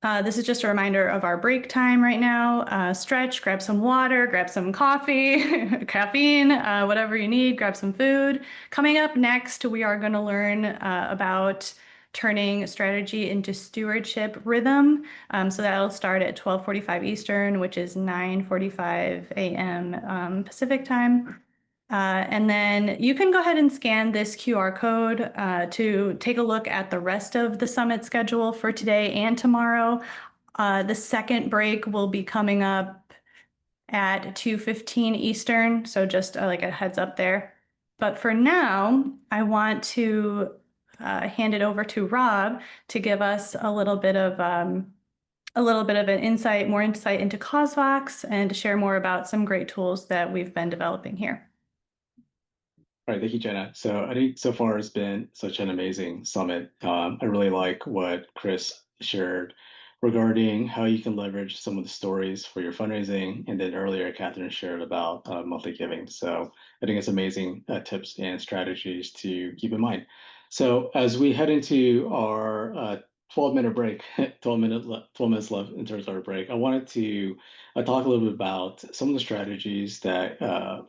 This is just a reminder of our break time right now. Stretch, grab some water, grab some coffee, caffeine, whatever you need, grab some food. Coming up next, we are going to learn about turning strategy into stewardship rhythm. So that'll start at 12:45 Eastern, which is 9:45 a.m. Pacific time. And then you can go ahead and scan this QR code to take a look at the rest of the summit schedule for today and tomorrow. The second break will be coming up at 2:15 Eastern, so just like a heads up there. But for now, I want to hand it over to Rob to give us a little bit of an insight, more insight into CauseVox, and to share more about some great tools that we've been developing here. All right, thank you, Jenna. So I think so far it's been such an amazing summit. I really like what Chris shared regarding how you can leverage some of the stories for your fundraising, and then earlier Catherine shared about monthly giving. So I think it's amazing tips and strategies to keep in mind. So as we head into our 12-minute break, 12 minutes left in terms of our break, I wanted to talk a little bit about some of the strategies that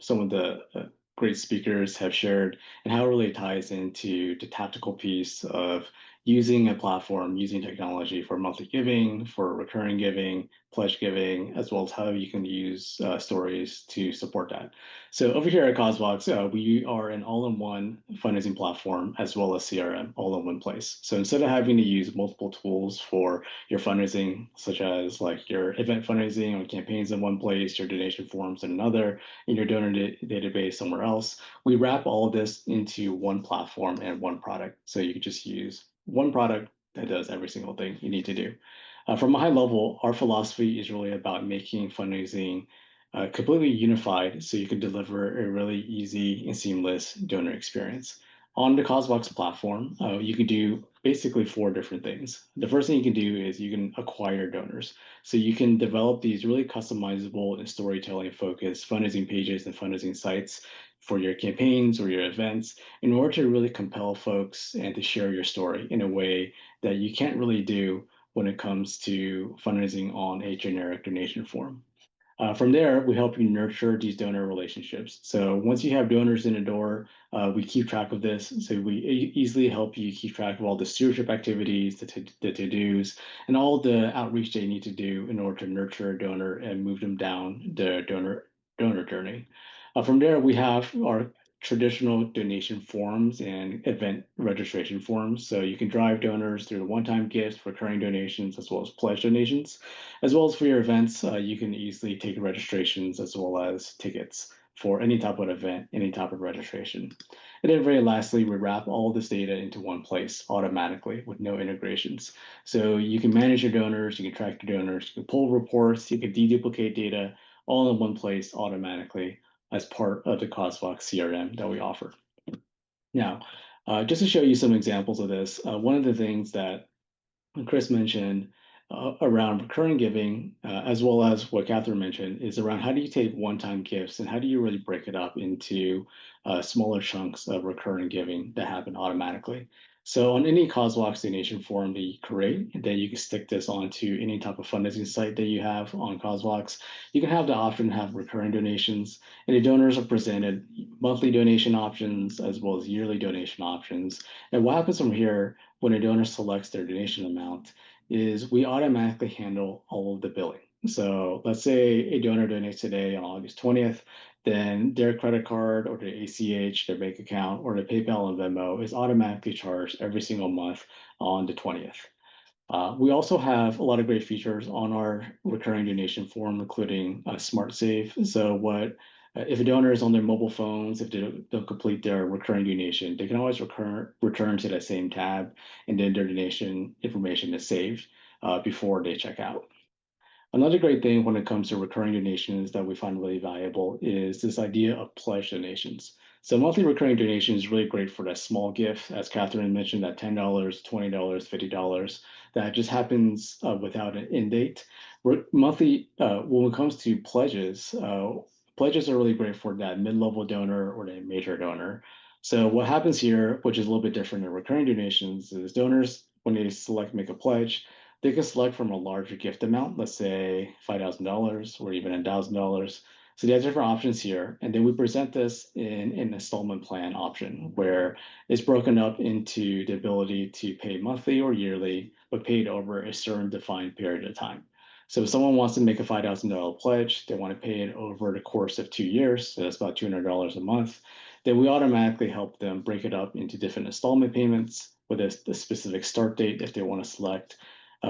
some of the great speakers have shared and how it really ties into the tactical piece of using a platform, using technology for monthly giving, for recurring giving, pledge giving, as well as how you can use stories to support that. So over here at CauseVox, we are an all-in-one fundraising platform as well as CRM all in one place. So instead of having to use multiple tools for your fundraising, such as like your event fundraising or campaigns in one place, your donation forms in another, and your donor database somewhere else, we wrap all of this into one platform and one product. So you can just use one product that does every single thing you need to do. From a high level, our philosophy is really about making fundraising completely unified so you can deliver a really easy and seamless donor experience. On the CauseVox platform, you can do basically four different things. The first thing you can do is you can acquire donors. So you can develop these really customizable and storytelling focused fundraising pages and fundraising sites for your campaigns or your events in order to really compel folks and to share your story in a way that you can't really do when it comes to fundraising on a generic donation form. From there, we help you nurture these donor relationships. So once you have donors in the door, we keep track of this. So we easily help you keep track of all the stewardship activities, the to-dos, and all the outreach they need to do in order to nurture a donor and move them down the donor journey. From there, we have our traditional donation forms and event registration forms. So you can drive donors through one-time gifts, recurring donations, as well as pledge donations. As well as for your events, you can easily take registrations as well as tickets for any type of event, any type of registration. And then very lastly, we wrap all this data into one place automatically with no integrations. So you can manage your donors, you can track your donors, you can pull reports, you can deduplicate data all in one place automatically as part of the CauseVox CRM that we offer. Now, just to show you some examples of this, one of the things that Chris mentioned around recurring giving, as well as what Catherine mentioned, is around how do you take one-time gifts and how do you really break it up into smaller chunks of recurring giving that happen automatically. So on any CauseVox donation form that you create, then you can stick this onto any type of fundraising site that you have on CauseVox. You can have the option to have recurring donations, and the donors are presented monthly donation options as well as yearly donation options. And what happens from here when a donor selects their donation amount is we automatically handle all of the billing. So let's say a donor donates today on August 20th, then their credit card or their ACH, their bank account, or their PayPal and Venmo is automatically charged every single month on the 20th. We also have a lot of great features on our recurring donation form, including Smart Save. So what if a donor is on their mobile phones, if they don't complete their recurring donation, they can always return to that same tab, and then their donation information is saved before they check out. Another great thing when it comes to recurring donations that we find really valuable is this idea of pledge donations. So monthly recurring donation is really great for that small gift, as Catherine mentioned, that $10, $20, $50 that just happens without an end date. Monthly, when it comes to pledges, pledges are really great for that mid-level donor or that major donor. So what happens here, which is a little bit different in recurring donations, is donors, when they select make a pledge, they can select from a larger gift amount, let's say $5,000 or even $1,000. So they have different options here. And then we present this in an installment plan option where it's broken up into the ability to pay monthly or yearly, but paid over a certain defined period of time. So if someone wants to make a $5,000 pledge, they want to pay it over the course of 2 years, so that's about $200 a month, then we automatically help them break it up into different installment payments with a specific start date if they want to select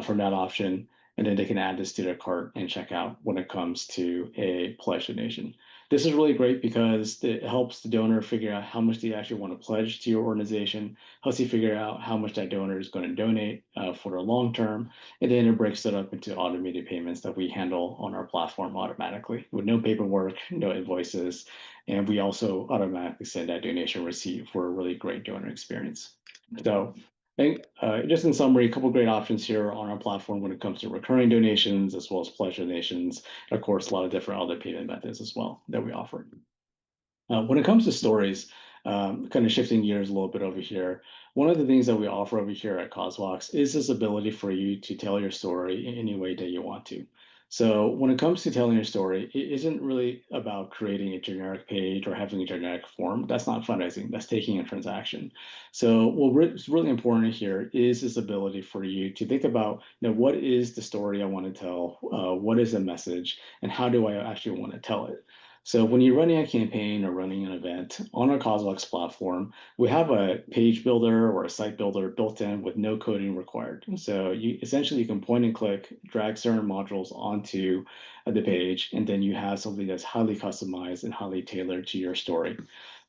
from that option. And then they can add this to their cart and check out when it comes to a pledge donation. This is really great because it helps the donor figure out how much they actually want to pledge to your organization, helps you figure out how much that donor is going to donate for the long term, and then it breaks it up into automated payments that we handle on our platform automatically with no paperwork, no invoices, and we also automatically send that donation receipt for a really great donor experience. So I think just in summary, a couple of great options here on our platform when it comes to recurring donations as well as pledge donations. Of course, a lot of different other payment methods as well that we offer. When it comes to stories, kind of shifting gears a little bit over here, one of the things that we offer over here at CauseVox is this ability for you to tell your story in any way that you want to. So when it comes to telling your story, it isn't really about creating a generic page or having a generic form. That's not fundraising. That's taking a transaction. So what's really important here is this ability for you to think about, what is the story I want to tell? What is the message? And how do I actually want to tell it? So when you're running a campaign or running an event on our CauseVox platform, we have a page builder or a site builder built in with no coding required. So you can point and click, drag certain modules onto the page, and then you have something that's highly customized and highly tailored to your story.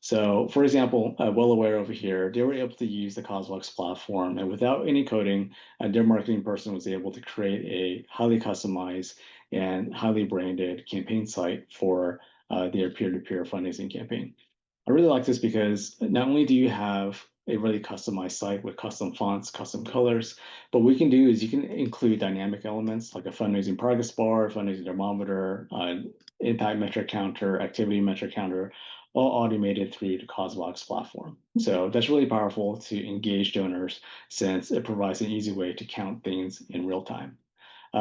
So for example, Well Aware over here, they were able to use the CauseVox platform, and without any coding, their marketing person was able to create a highly customized and highly branded campaign site for their peer-to-peer fundraising campaign. I really like this because not only do you have a really customized site with custom fonts, custom colors, but what we can do is you can include dynamic elements like a fundraising progress bar, fundraising thermometer, impact metric counter, activity metric counter, all automated through the CauseVox platform. So that's really powerful to engage donors since it provides an easy way to count things in real time.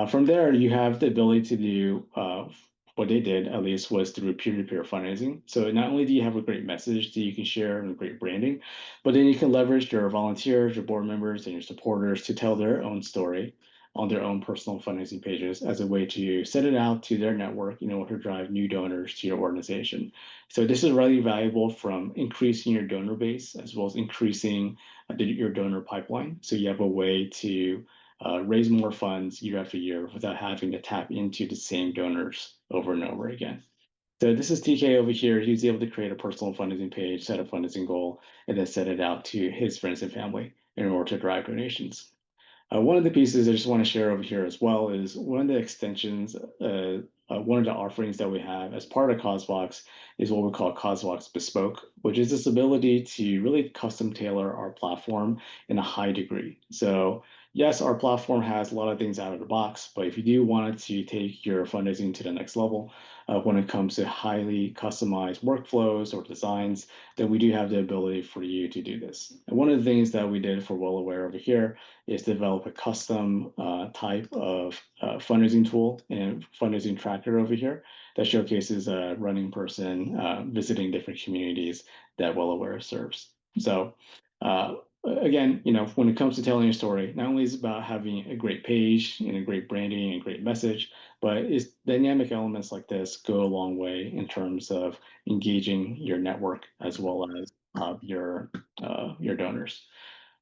From there, you have the ability to do what they did, at least, was through peer-to-peer fundraising. So not only do you have a great message that you can share and great branding, but then you can leverage your volunteers, your board members, and your supporters to tell their own story on their own personal fundraising pages as a way to send it out to their network in order to drive new donors to your organization. So this is really valuable from increasing your donor base as well as increasing your donor pipeline. So you have a way to raise more funds year after year without having to tap into the same donors over and over again. So this is TK over here. He was able to create a personal fundraising page, set a fundraising goal, and then set it out to his friends and family in order to drive donations. One of the pieces I just want to share over here as well is one of the extensions, one of the offerings that we have as part of CauseVox is what we call CauseVox Bespoke, which is this ability to really custom tailor our platform in a high degree. So yes, our platform has a lot of things out of the box, but if you do want to take your fundraising to the next level, when it comes to highly customized workflows or designs, then we do have the ability for you to do this. And one of the things that we did for Well Aware over here is develop a custom type of fundraising tool and fundraising tracker over here that showcases a running person visiting different communities that Well Aware serves. So again, when it comes to telling your story, not only is it about having a great page and a great branding and great message, but it's dynamic elements like this go a long way in terms of engaging your network as well as your donors.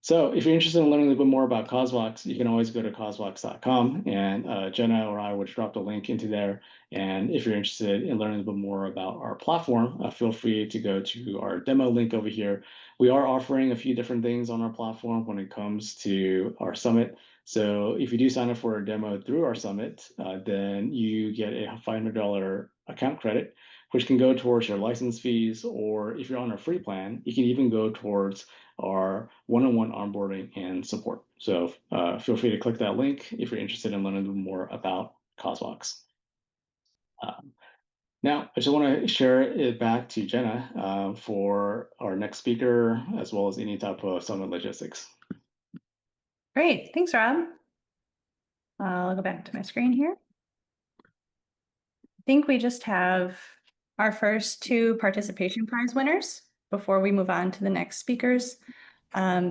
So if you're interested in learning a little bit more about CauseVox, you can always go to causevox.com and Jenna or I would drop the link into there. And if you're interested in learning a little bit more about our platform, feel free to go to our demo link over here. We are offering a few different things on our platform when it comes to our summit. So if you do sign up for a demo through our summit, then you get a $500 account credit, which can go towards your license fees, or if you're on a free plan, you can even go towards our one-on-one onboarding and support. So feel free to click that link if you're interested in learning more about CauseVox. Now, I just want to share it back to Jenna for our next speaker, as well as any type of summit logistics. Great. Thanks, Rob. I'll go back to my screen here. I think we just have our first two participation prize winners before we move on to the next speakers.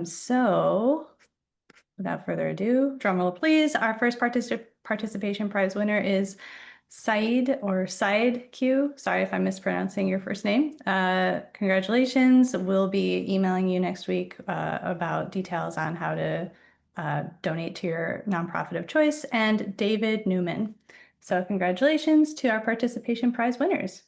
So without further ado, drum roll please. Our first participation prize winner is Said or Said Q. Sorry if I'm mispronouncing your first name. Congratulations. We'll be emailing you next week about details on how to donate to your nonprofit of choice, and David Newman. So congratulations to our participation prize winners.